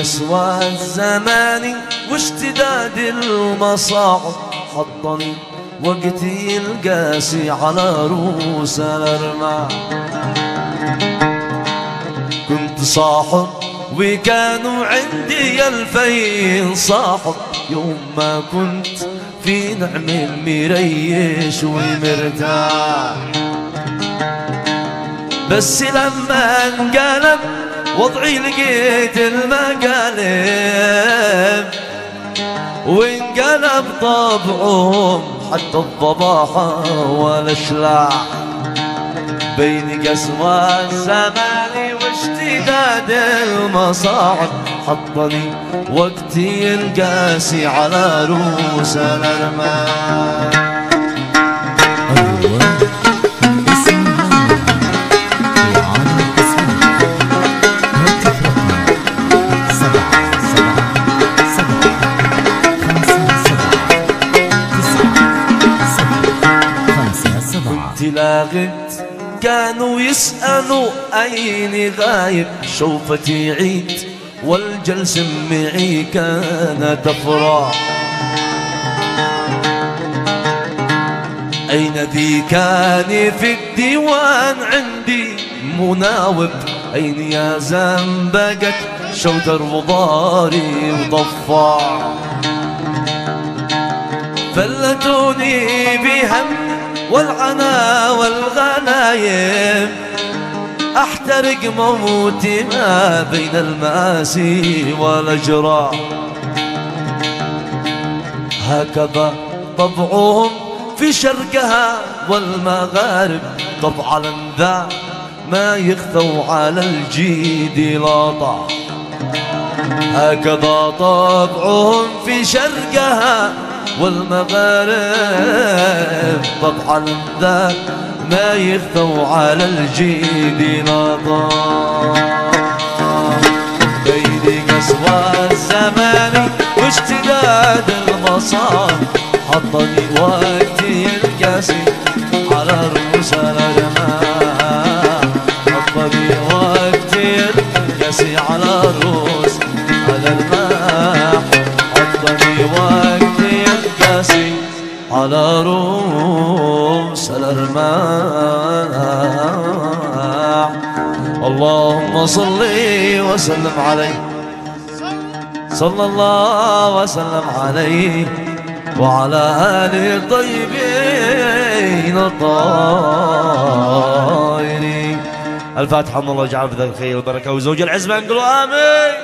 قسوة الزمان واشتداد المصاعب حطني وقتي القاسي على رؤوس الأرماح. كنت صاحب وكانوا عندي 2000 صاحب، يوم ما كنت في نعم مريش ومرتاح. بس لما انقلب وضعي لقيت المقالب، وانقلب طبعهم حتى الضباحة والاشلاع. بين قسوة الزمان واشتداد المصاعب حطني وقتي القاسي على رؤوس الأرماح. لاغت كانوا يسألوا أين غايب، شوفتي عيد والجلس معي كانت أفراح. أين ذيكاني في الديوان عندي مناوب، أين يا زنبقت شودر وضاري وضفاع. فلتوني بهم والعنا والغنايم، احترق موتي ما بين المآسي والأجراح. هكذا طبعهم في شرقها والمغارب، طبعا ذا ما يخثوا على الجيد لاطع. هكذا طبعهم في شرقها والمغارب، طبعا ذاك ما يخثوا على الجيد نظام. بين قسوة الزمان واشتداد المصاب حطني وقتي القاسي على رؤوس الأرماح. حطني وقتي القاسي على رؤوس الأرماح. حطني وقتي على رؤوس الأرماح. اللهم صل وسلم عليه، صلى الله وسلم عليه وعلى آله الطيبين الطاهرين. الفاتحة. الله يجعل في ذلك الخير والبركة وزوج العزبة. نقول آمين.